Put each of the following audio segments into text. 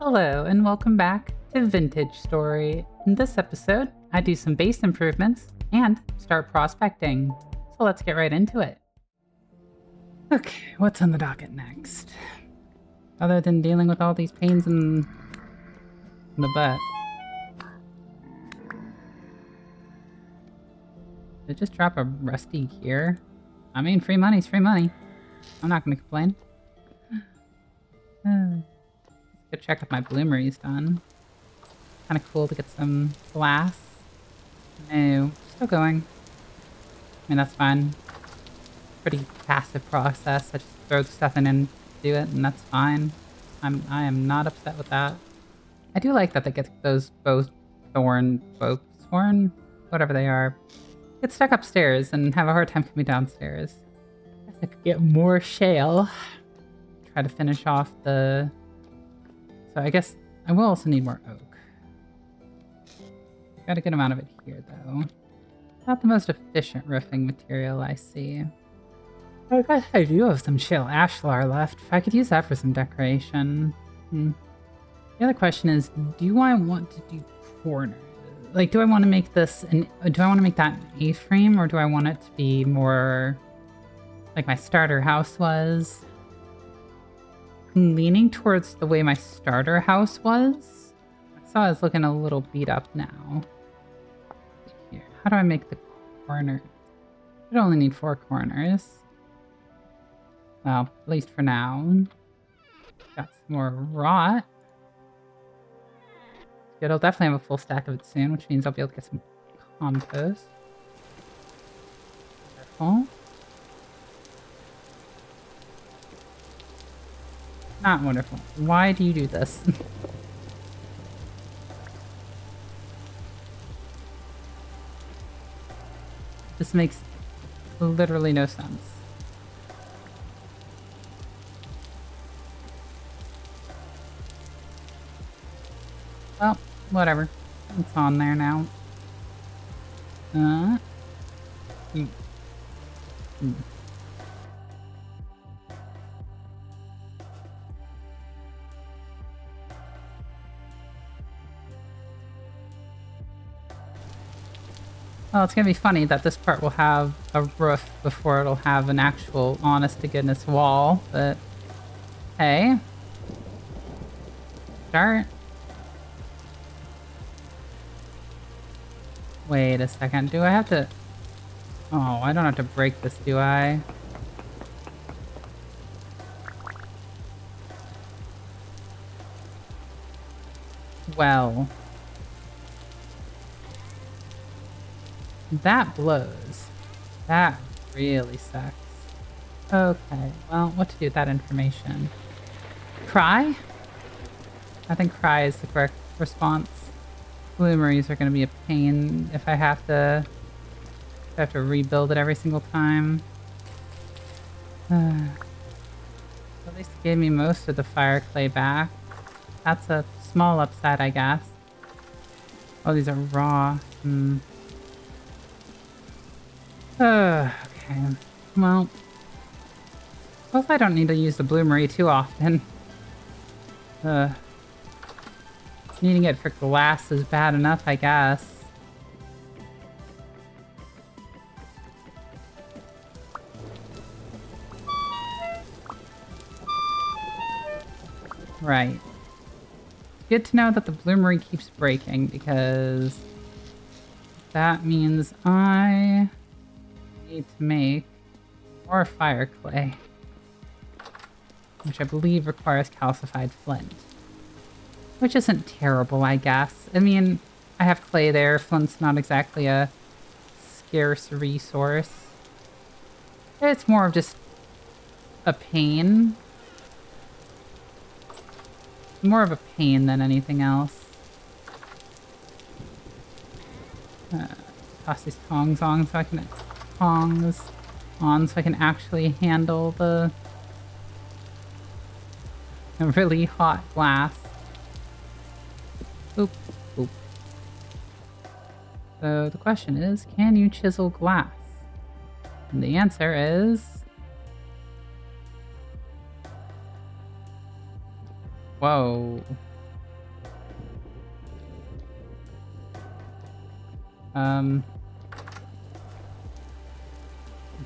Hello, and welcome back to Vintage Story. In this episode, I do some base improvements and start prospecting. So let's get right into it. Okay, what's on the docket next? Other than dealing with all these pains in the butt. Did it just drop a rusty gear? I mean, free money's free money. I'm not going to complain. Go check if my bloomery's done. Kind of cool to get some glass. No, still going. I mean, that's fine. Pretty passive process. I just throw the stuff in and do it, and that's fine. I am not upset with that. I do like that they get those thorn, whatever they are, get stuck upstairs and have a hard time coming downstairs. I guess I could get more shale. Try to finish off the... So I guess I will also need more oak. Got a good amount of it here, though. Not the most efficient roofing material I see. I guess I do have some shale ashlar left. If I could use that for some decoration. The other question is, do I want to do corners? Like, do I want to make this do I want to make that an A-frame, or do I want it to be more like my starter house was? I'm leaning towards the way my starter house was. I saw it's looking a little beat up now. Here, how do I make the corner? I only need 4 corners. Well, at least for now. Got some more rot. Good, I'll definitely have a full stack of it soon, which means I'll be able to get some compost. Wonderful. Not wonderful. Why do you do this? This makes literally no sense. Well, whatever. It's on there now. Well, it's gonna be funny that this part will have a roof before it'll have an actual honest-to-goodness wall, but hey. Start. Wait a second, do I have to... Oh, I don't have to break this, do I? Well... That blows. That really sucks. Okay, well, what to do with that information? Cry? I think cry is the correct response. Bloomeries are going to be a pain if I have to rebuild it every single time. At least it gave me most of the fire clay back. That's a small upside, I guess. Oh, these are raw. Okay. Well, suppose I don't need to use the bloomery too often. Needing it for glass is bad enough, I guess. Right. Good to know that the bloomery keeps breaking, because that means I need to make more fire clay, which I believe requires calcified flint, which isn't terrible, I guess. I mean, I have clay there. Flint's not exactly a scarce resource. It's more of just a pain. More of a pain than anything else. Toss these tongs on so I can actually handle the really hot glass. Oop, oop. So the question is, can you chisel glass? And the answer is... Whoa.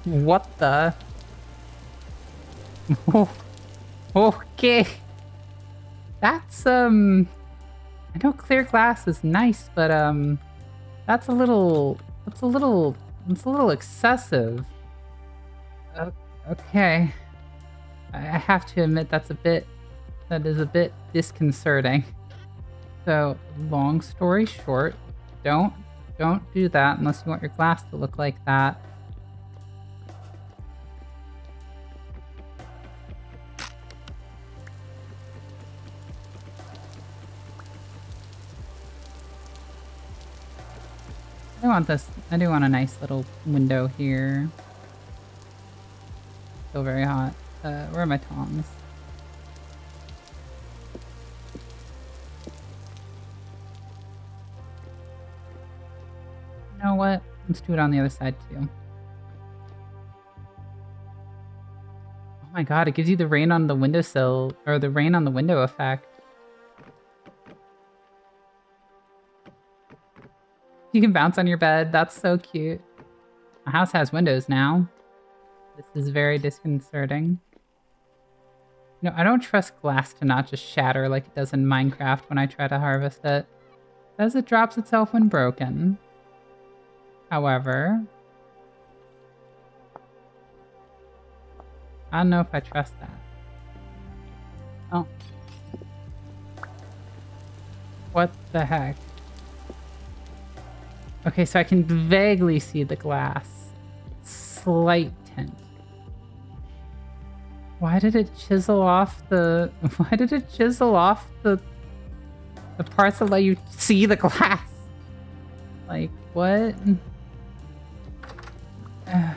What the? Oh, okay. That's, I know clear glass is nice, but, that's a little excessive. Okay. I have to admit that is a bit disconcerting. So, long story short, don't do that unless you want your glass to look like that. I do want a nice little window here. Still very hot. Where are my tongs? You know what? Let's do it on the other side too. Oh my god, it gives you the rain on the windowsill, or the rain on the window effect. You can bounce on your bed. That's so cute. My house has windows now. This is very disconcerting. You know, I don't trust glass to not just shatter like it does in Minecraft when I try to harvest it. It says it drops itself when broken. However, I don't know if I trust that. Oh. What the heck? Okay, so I can vaguely see the glass. Slight tint. Why did it chisel off the... Why did it chisel off the parts that let you see the glass? Like, what? I'm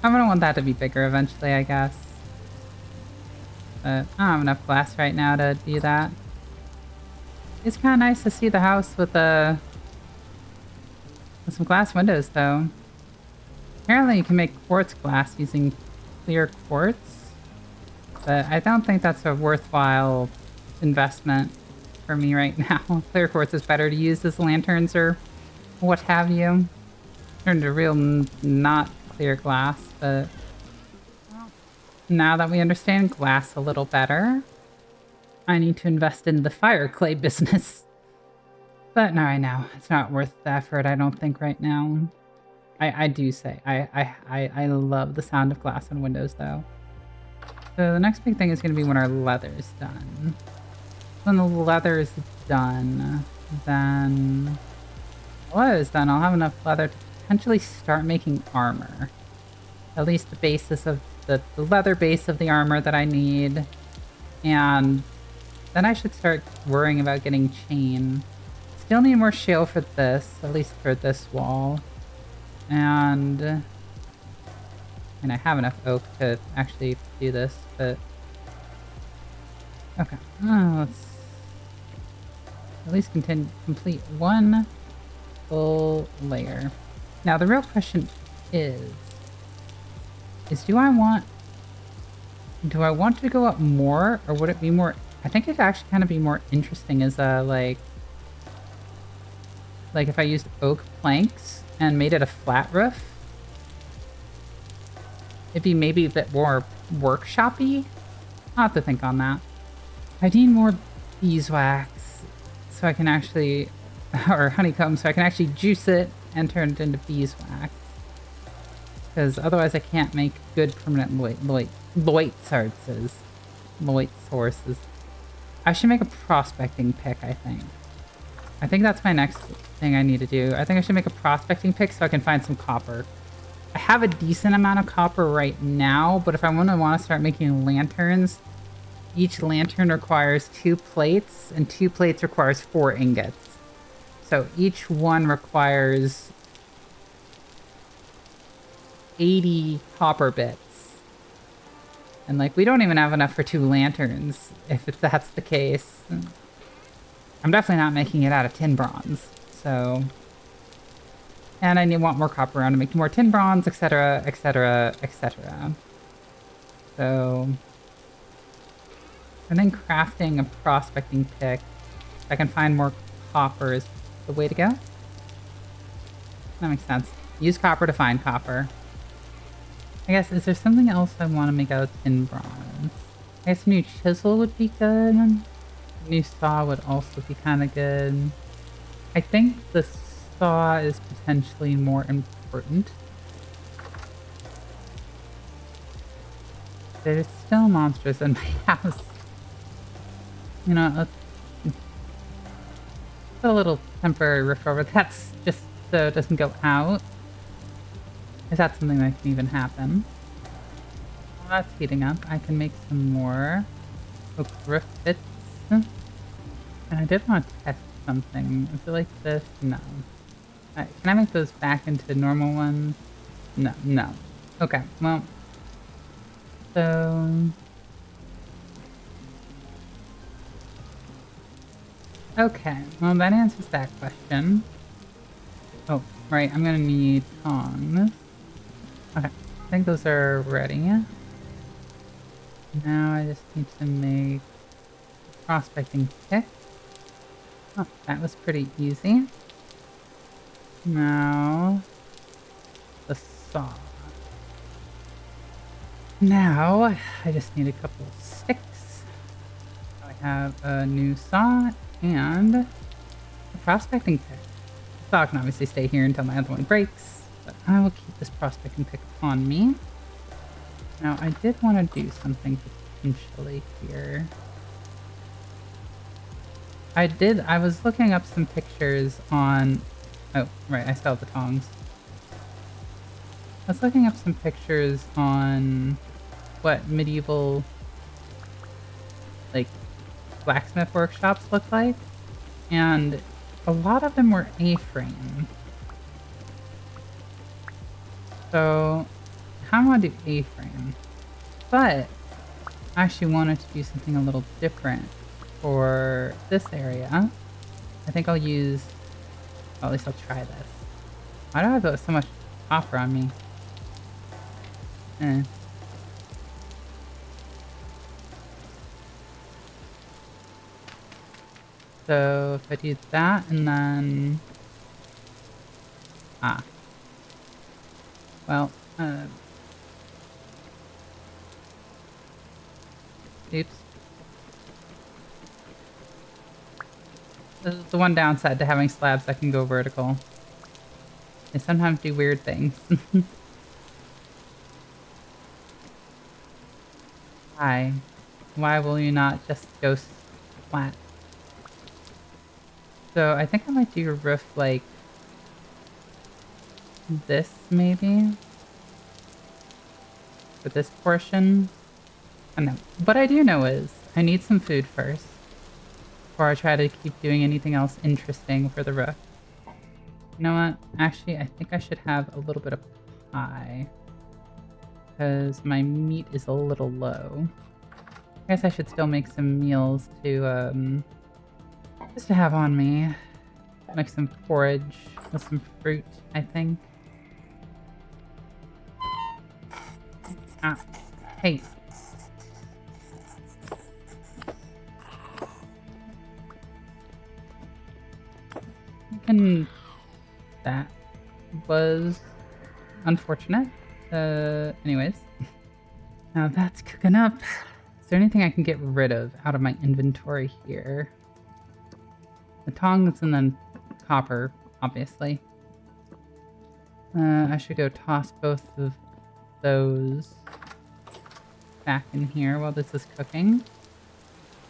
gonna want that to be bigger eventually, I guess. But I don't have enough glass right now to do that. It's kind of nice to see the house with some glass windows, though. Apparently you can make quartz glass using clear quartz, but I don't think that's a worthwhile investment for me right now. Clear quartz is better to use as lanterns or what have you. Turned to real not clear glass, but now that we understand glass a little better, I need to invest in the fire clay business. But no, I know. It's not worth the effort, I don't think, right now. I do say, I love the sound of glass on windows, though. So the next big thing is going to be when our leather's done. When the leather is done, then... I'll have enough leather to potentially start making armor. At least the basis of the leather base of the armor that I need. And then I should start worrying about getting chain. Still need more shale for this, at least for this wall. And I have enough oak to actually do this, but... Okay, let's at least complete one full layer. Now the real question is do I want to go up more, or would it be more... I think it'd actually kind of be more interesting as a, like if I used oak planks and made it a flat roof. It'd be maybe a bit more workshop-y. I'll have to think on that. I need more beeswax so I can actually... or honeycomb, so I can actually juice it and turn it into beeswax. Because otherwise I can't make good permanent Lloyd sources. I should make a prospecting pick, I think. I think that's my next thing I need to do. I think I should make a prospecting pick so I can find some copper. I have a decent amount of copper right now, but if I want to start making lanterns, each lantern requires 2 plates, and 2 plates requires 4 ingots. So each one requires 80 copper bits. And, like, we don't even have enough for 2 lanterns, if that's the case. I'm definitely not making it out of tin bronze, so... And I want more copper around to make more tin bronze, etc., etc., etc. So... And then crafting a prospecting pick. If I can find more copper is the way to go. That makes sense. Use copper to find copper. I guess, is there something else I want to make out of tin bronze? I guess a new chisel would be good. A new saw would also be kind of good. I think the saw is potentially more important. There's still monsters in my house. You know, let's put a little temporary roof over. That's just so it doesn't go out. Is that something that can even happen? Well, that's heating up. I can make some more oak roof bits. And I did want to test something. Is it like this? No. Can I make those back into normal ones? No, no. Okay, well. So... Okay, well that answers that question. Oh, right, I'm gonna need tongs. Okay, I think those are ready. Now I just need to make a prospecting pick. Oh, that was pretty easy. Now, the saw. Now, I just need a couple of sticks. I have a new saw and a prospecting pick. The saw can obviously stay here until my other one breaks, but I will keep this prospecting pick on me. Now, I did want to do something potentially here. I was looking up some pictures on... Oh, right, I still have the tongs. I was looking up some pictures on what medieval, like, blacksmith workshops look like, and a lot of them were A-frame. So, I kind of want to do A-frame, but I actually wanted to do something a little different for this area. I think I'll use... Well, at least I'll try this. Why do I have so much copper on me? So if I do that and then... Well, oops. This is the one downside to having slabs that can go vertical. They sometimes do weird things. Why? Why will you not just go flat? So I think I might do a roof like this, maybe? For this portion? I don't know. What I do know is I need some food first before I try to keep doing anything else interesting for the roof. You know what? Actually, I think I should have a little bit of pie. Because my meat is a little low. I guess I should still make some meals to, just to have on me. Make some porridge with some fruit, I think. Hey. And that was unfortunate. Anyways. Now that's cooking up. Is there anything I can get rid of out of my inventory here? The tongs and then copper, obviously. I should go toss both of those back in here while this is cooking.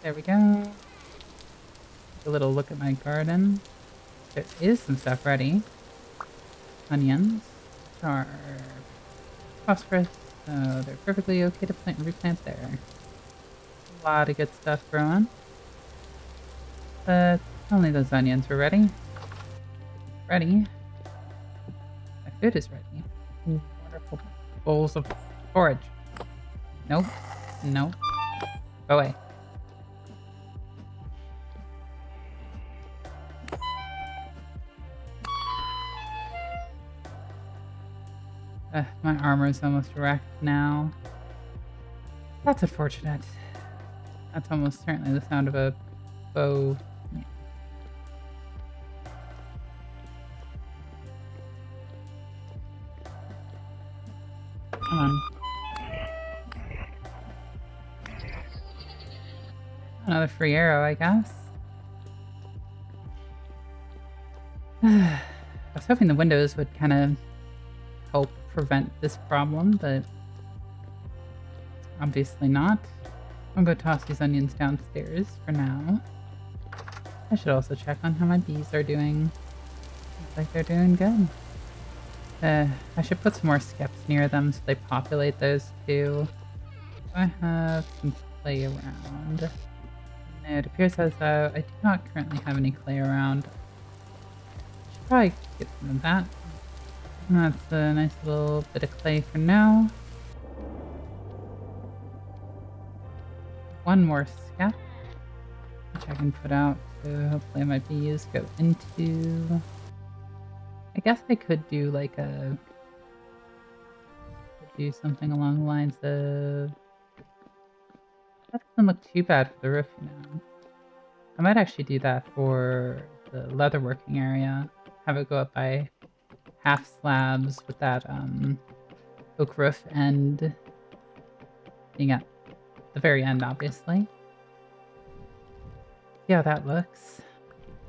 There we go. Take a little look at my garden. There is some stuff ready. Onions are phosphorus, so they're perfectly okay to replant there. A lot of good stuff growing. But only those onions were ready. Ready. My food is ready. Wonderful bowls of porridge. Nope. Nope. Go away. My armor is almost wrecked now. That's unfortunate. That's almost certainly the sound of a bow. Another free arrow, I guess. I was hoping the windows would kind of help prevent this problem, but obviously not. I'll go toss these onions downstairs for now. I should also check on how my bees are doing. Looks like they're doing good. I should put some more skeps near them so they populate those too. Do I have some clay around? No, it appears as though I do not currently have any clay around. Should probably get some of that. That's a nice little bit of clay for now. One more skep, which I can put out, so hopefully my bees go into... I guess I could do like a... do something along the lines of... That doesn't look too bad for the roof, you know. I might actually do that for the leatherworking area. Have it go up by half slabs with that oak roof end being at the very end, obviously. See how that looks.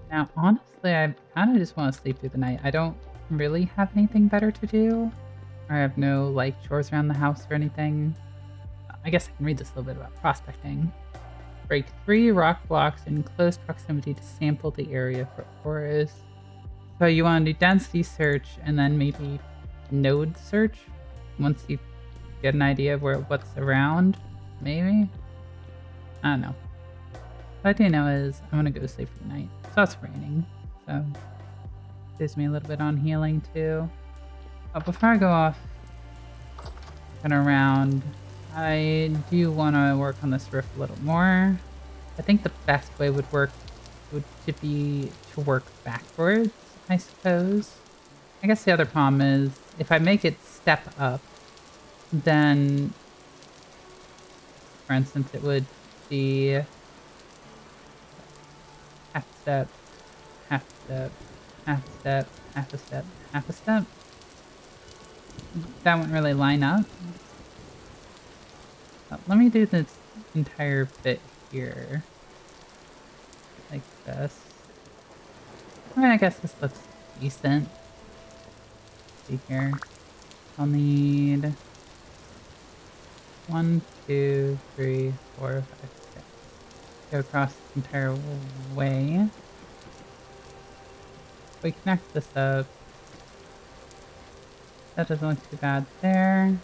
Now, honestly, I kind of just want to sleep through the night. I don't really have anything better to do. I have no, like, chores around the house or anything. I guess I can read this a little bit about prospecting. Break 3 rock blocks in close proximity to sample the area for ores. So you want to do density search and then maybe node search once you get an idea of what's around, maybe? I don't know. What I do know is I'm gonna go to sleep for the night. So it's raining, so gives me a little bit on healing too. But before I go off and around, I do want to work on this roof a little more. I think the best way would be to work backwards, I suppose. I guess the other problem is if I make it step up, then, for instance, it would be half step, half step, half step, half a step, half a step. That wouldn't really line up. Let me do this entire bit here. Like this. I mean, I guess this looks decent. Let's see here. I'll need 1, 2, 3, 4, 5, 6. Go across the entire way. If we connect this up. That doesn't look too bad there.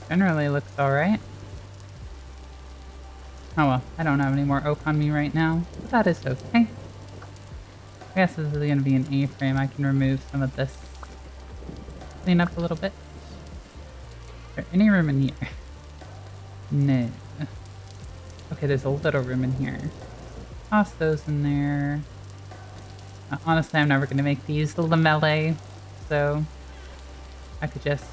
Generally looks alright. Oh well, I don't have any more oak on me right now, but that is okay. I guess this is going to be an A-frame. I can remove some of this. Clean up a little bit. Is there any room in here? No. Okay, there's a little room in here. Toss those in there. Honestly, I'm never going to make these the lamellae, so I could just...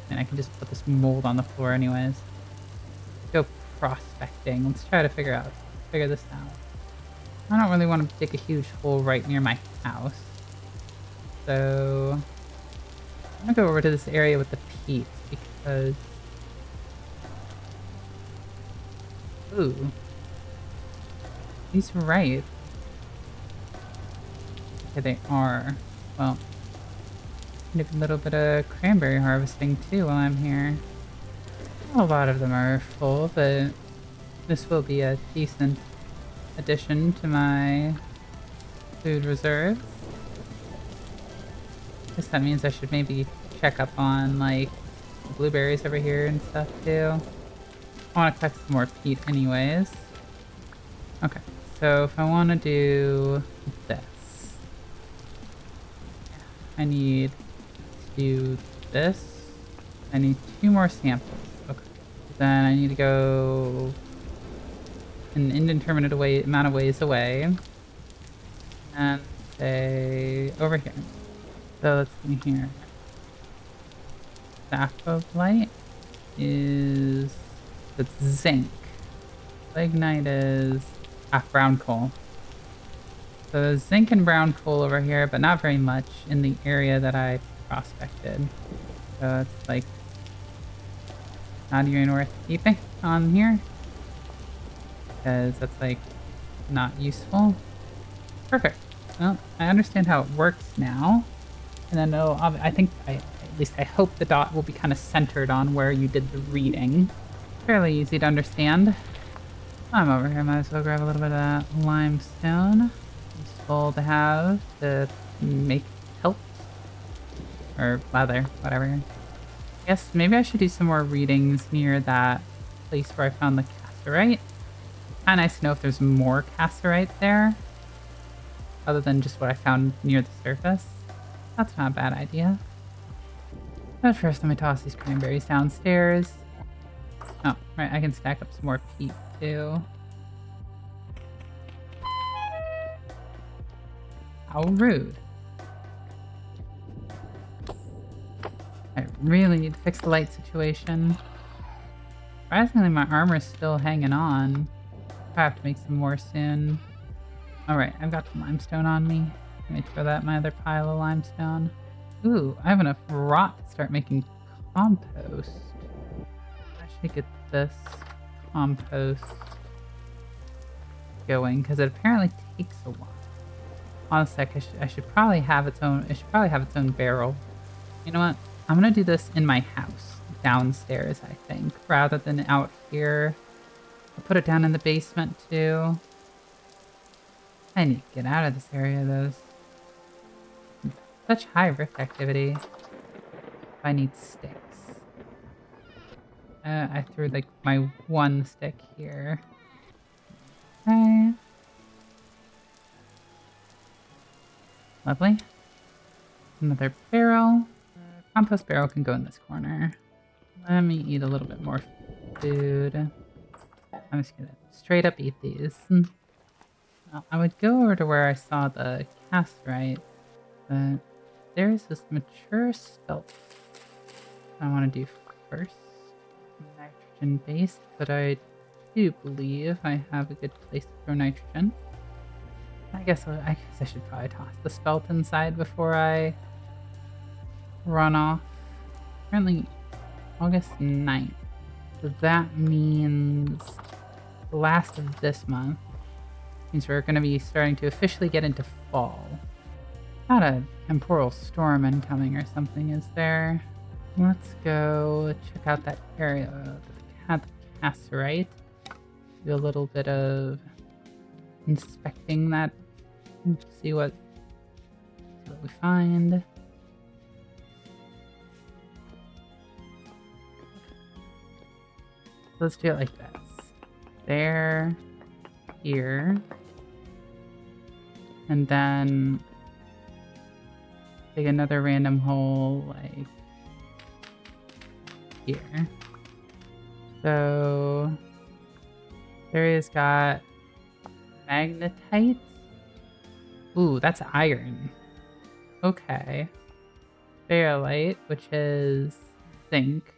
And I can just put this mold on the floor anyways. Go prospecting. Let's try to figure this out. I don't really want to dig a huge hole right near my house. So I'm gonna go over to this area with the peat because... Ooh. He's right. Okay, they are. Well, do a little bit of cranberry harvesting too while I'm here. A lot of them are full, but this will be a decent addition to my food reserve. I guess that means I should maybe check up on like blueberries over here and stuff too. I want to collect some more peat anyways. Okay, so if I want to do this, I need to do this. I need 2 more samples. Okay. Then I need to go an indeterminate amount of ways away. And say over here. So let's see here. Sapphire is... It's zinc. Lignite is brown coal. So there's zinc and brown coal over here, but not very much in the area that I prospected. So it's like not even worth keeping on here. Because that's like not useful. Perfect. Well, I understand how it works now. And then I think, at least I hope the dot will be kind of centered on where you did the reading. Fairly easy to understand. I'm over here, might as well grab a little bit of that limestone. Useful to have to make pelt. Or leather, whatever. I guess maybe I should do some more readings near that place where I found the cassiterite. Kinda nice to know if there's more cassiterite there. Other than just what I found near the surface. That's not a bad idea. But first, let me toss these cranberries downstairs. Oh, right, I can stack up some more peat, too. How rude. I really need to fix the light situation. Surprisingly, my armor's still hanging on. I have to make some more soon. Alright, I've got some limestone on me. Let me throw that in my other pile of limestone. Ooh, I have enough rot to start making compost. I should get this compost going, because it apparently takes a while. Honestly, I should probably have its own, it should probably have its own barrel. You know what? I'm gonna do this in my house, downstairs, I think, rather than out here. I'll put it down in the basement, too. I need to get out of this area, though. Such high rift activity. I need sticks. I threw, like, my one stick here. Okay. Lovely. Another barrel. Compost barrel can go in this corner. Let me eat a little bit more food. I'm just gonna straight up eat these. Well, I would go over to where I saw the cassiterite, but there's this mature spelt I want to do first. Nitrogen based, but I do believe I have a good place to throw nitrogen. I guess I should probably toss the spelt inside before I run off. Currently August 9th. So that means the last of this month. Means we're going to be starting to officially get into fall. Not a temporal storm incoming or something, is there? Let's go check out that area that had the cassiterite. Do a little bit of inspecting that. See what we find. Let's do it like this. There, here, and then take another random hole like here. So Area's got magnetite. Ooh, that's iron. Okay. Ferrolite, which is zinc.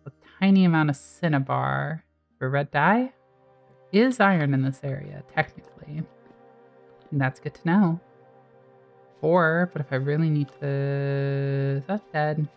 A tiny amount of cinnabar for red dye. There is iron in this area, technically. And that's good to know. 4, but if I really need to... That's dead.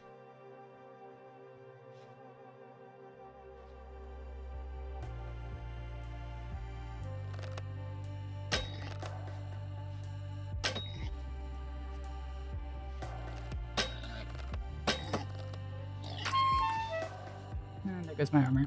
And there goes my armor.